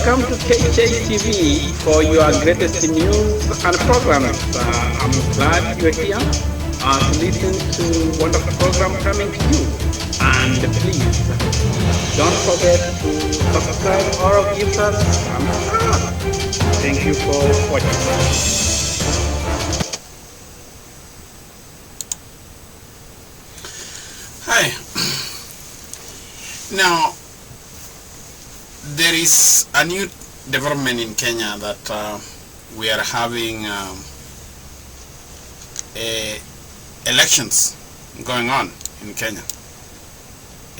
Welcome to KJTV for your greatest news and programs. I'm glad you're here to listen to wonderful program coming to you. And please, don't forget to subscribe or give us a thumbs up. Thank you for watching. Hi. Now, there is a new development in Kenya that we are having elections going on in Kenya.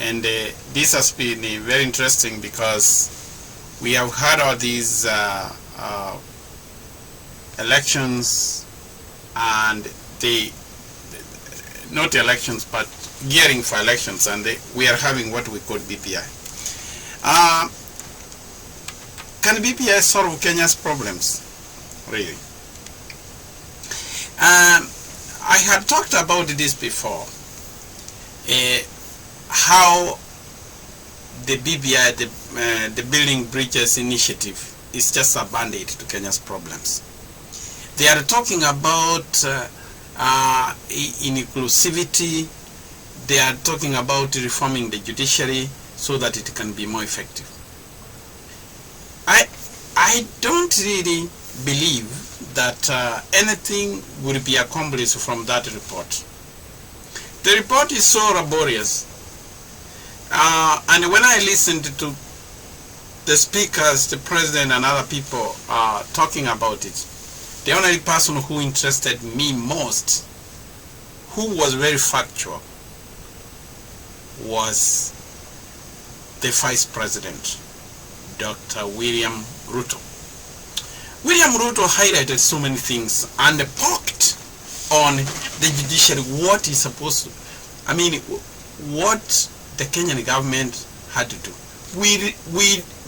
And this has been very interesting because we have had all these elections and not elections but gearing for elections, and we are having what we call BBI. Can BBI solve Kenya's problems? Really? I had talked about this before. How the BBI, the Building Bridges Initiative, is just a band-aid to Kenya's problems. They are talking about inclusivity. They are talking about reforming the judiciary so that it can be more effective. I don't really believe that anything will be accomplished from that report. The report is so laborious, and when I listened to the speakers, the president and other people talking about it, the only person who interested me most, who was very factual, was the Vice President, Dr. William Ruto. William Ruto highlighted so many things and poked on the judiciary, what is supposed to, what the Kenyan government had to do. We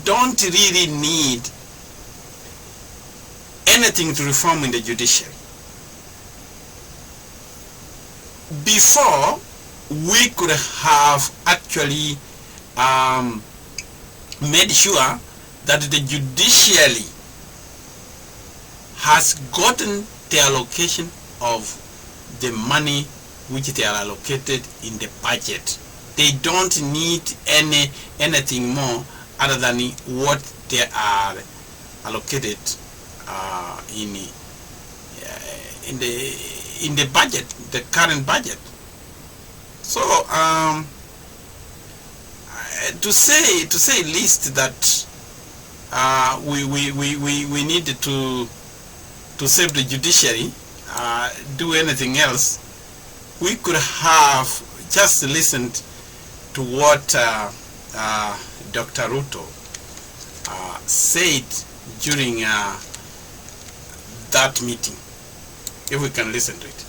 don't really need anything to reform in the judiciary. Before, we could have actually made sure that the judiciary has gotten the allocation of the money which they are allocated in the budget. They don't need anything more other than what they are allocated in the budget, the current budget. So to say least that we need to save the judiciary, do anything else, we could have just listened to what Dr. Ruto said during that meeting, if we can listen to it.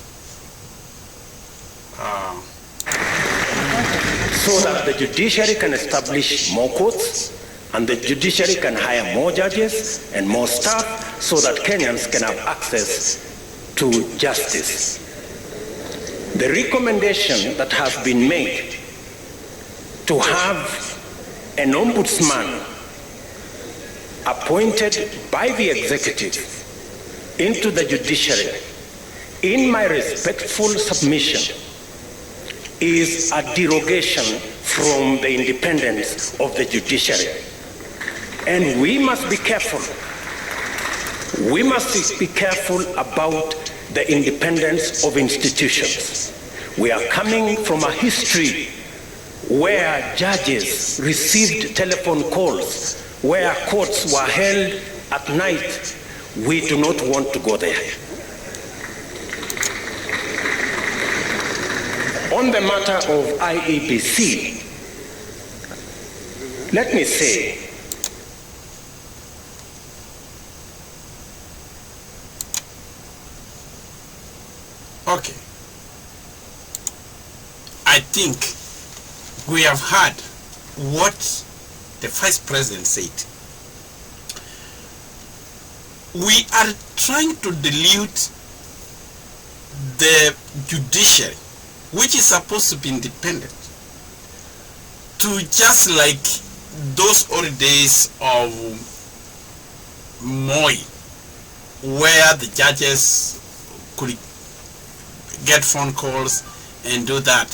So that the judiciary can establish more courts and the judiciary can hire more judges and more staff so that Kenyans can have access to justice. The recommendation that has been made to have an ombudsman appointed by the executive into the judiciary, in my respectful submission, is a derogation from the independence of the judiciary. And we must be careful. We must be careful about the independence of institutions. We are coming from a history where judges received telephone calls, where courts were held at night. We do not want to go there. On the matter of IEBC, let me say, okay, I think we have heard what the Vice President said. We are trying to dilute the judiciary, which is supposed to be independent, to just like those old days of Moi, where the judges could get phone calls and do that.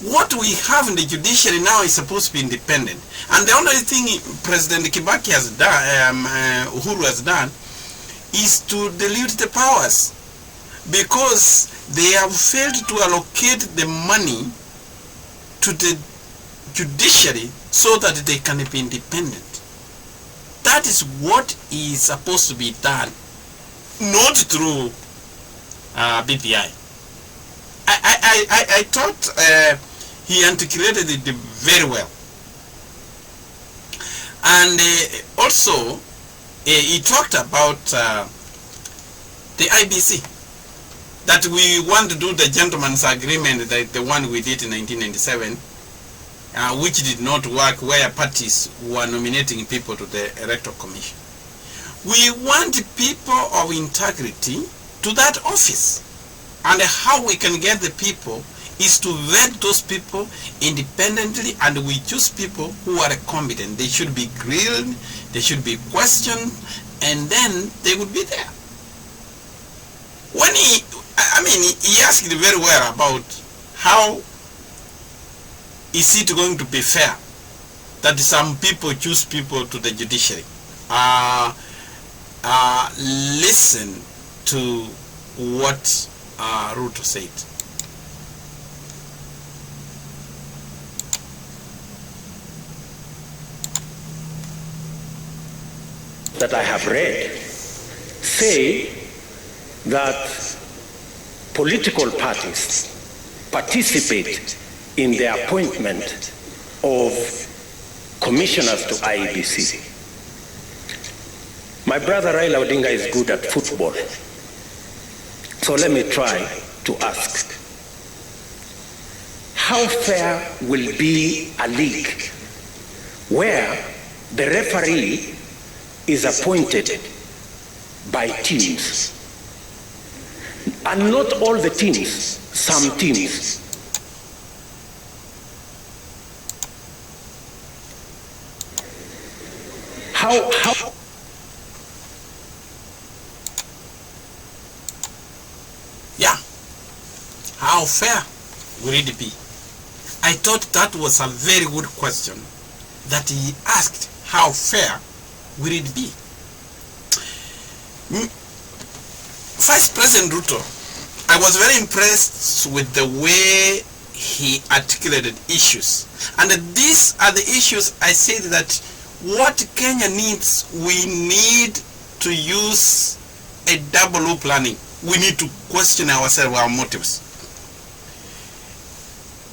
What we have in the judiciary now is supposed to be independent. And the only thing President Kibaki has done, Uhuru has done, is to dilute the powers, because they have failed to allocate the money to the judiciary so that they can be independent. That is what is supposed to be done, not through BBI. I thought he articulated it very well. And also, he talked about the IBC, that we want to do the gentleman's agreement, the one we did in 1997, which did not work, where parties were nominating people to the Electoral Commission. We want people of integrity to that office. And how we can get the people is to vet those people independently, and we choose people who are competent. They should be grilled, they should be questioned, and then they would be there. When he asked very well about how is it going to be fair that some people choose people to the judiciary. Listen to what Ruto said. That I have read say that political parties participate in the appointment of commissioners to IEBC. My brother Raila Odinga is good at football. So let me try to ask, how fair will be a league where the referee is appointed by teams? And not all the teams, some teams. How Yeah. How fair will it be? I thought that was a very good question that he asked. How fair will it be? Vice President Ruto, I was very impressed with the way he articulated issues. And these are the issues I said that what Kenya needs, we need to use a double loop planning. We need to question ourselves, our motives.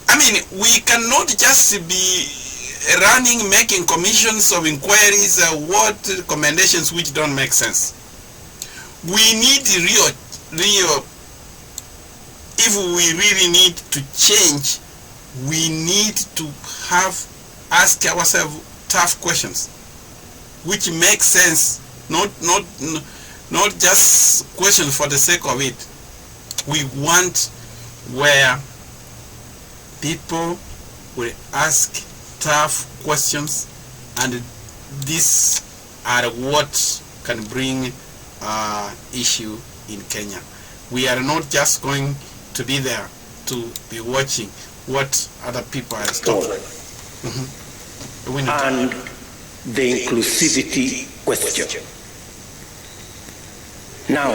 I mean, we cannot just be running, making commissions of inquiries, what recommendations which don't make sense. We need real, if we really need to change, we need to ask ourselves tough questions, which make sense, not just questions for the sake of it. We want where people will ask tough questions, and these are what can bring issue in Kenya. We are not just going to be there to be watching what other people are talking. And the inclusivity question. Now,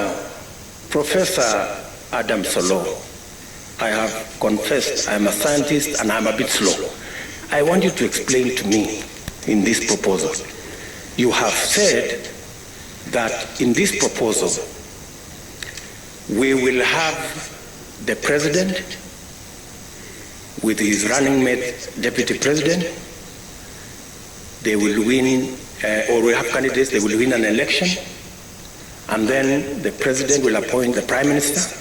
Professor Adam Solo, I have confessed I'm a scientist and I'm a bit slow. I want you to explain to me in this proposal. You have said that in this proposal, we will have the president with his running mate, deputy president. They will win, or we have candidates, they will win an election, and then the president will appoint the prime minister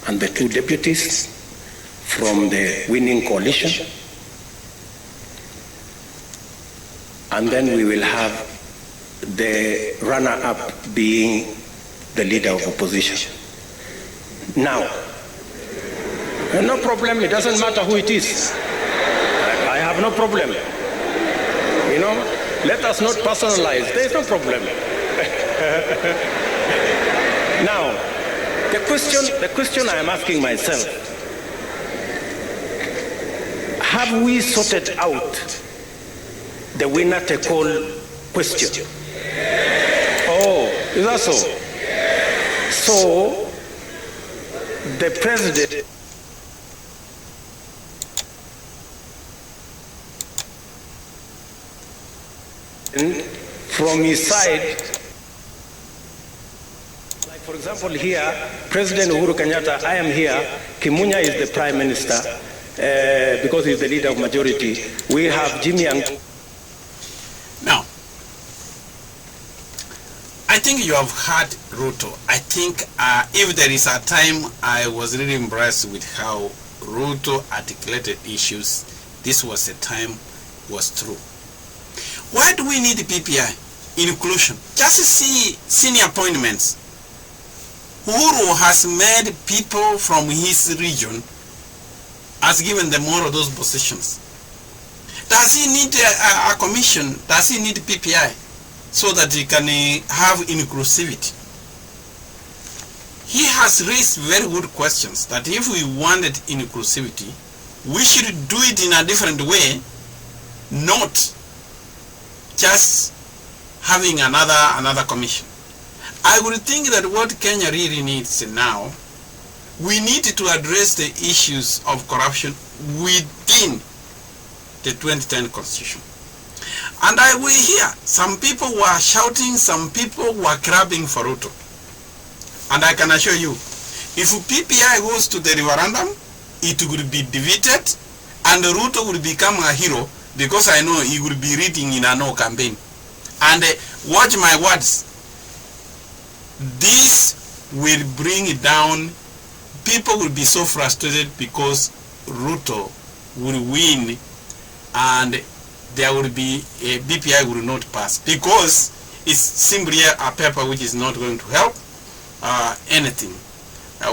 and the two deputies from the winning coalition. And then we will have the runner-up being the leader of opposition. Now, no problem, it doesn't matter who it is. I have no problem. You know, let us not personalize, there is no problem. Now, the question I am asking myself, have we sorted out the winner take all question? Oh, is that so? So, the president from his side, like for example here, President Uhuru Kenyatta, I am here, Kimunya is the Prime Minister, because he's the leader of majority. We have Jimmy and... Now, I think you have heard Ruto. I think if there is a time I was really impressed with how Ruto articulated issues, this was a time was true. Why do we need PPI? Inclusion. Just see senior appointments. Uhuru has made people from his region, has given them all of those positions. Does he need a commission? Does he need PPI so that he can have inclusivity? He has raised very good questions that if we wanted inclusivity, we should do it in a different way, not just having another commission. I would think that what Kenya really needs now, we need to address the issues of corruption within the 2010 constitution. And I will hear some people were shouting, some people were crabbing for Ruto. And I can assure you, if PPI goes to the referendum, it will be defeated and Ruto will become a hero, because I know he will be reading in a no campaign. And watch my words, this will bring it down. People will be so frustrated because Ruto will win and there will be a BPI will not pass, because it's simply a paper which is not going to help anything.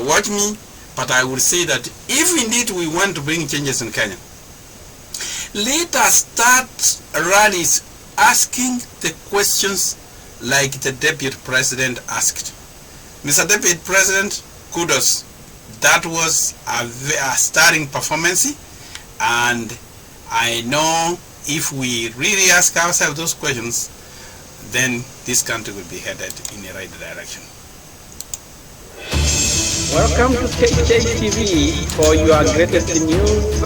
Watch me, but I will say that if indeed we want to bring changes in Kenya, let us start rallies asking the questions like the Deputy President asked. Mr. Deputy President, kudos. That was a starring performance, and I know if we really ask ourselves those questions, then this country will be headed in the right direction. Welcome to KJ TV for your greatest news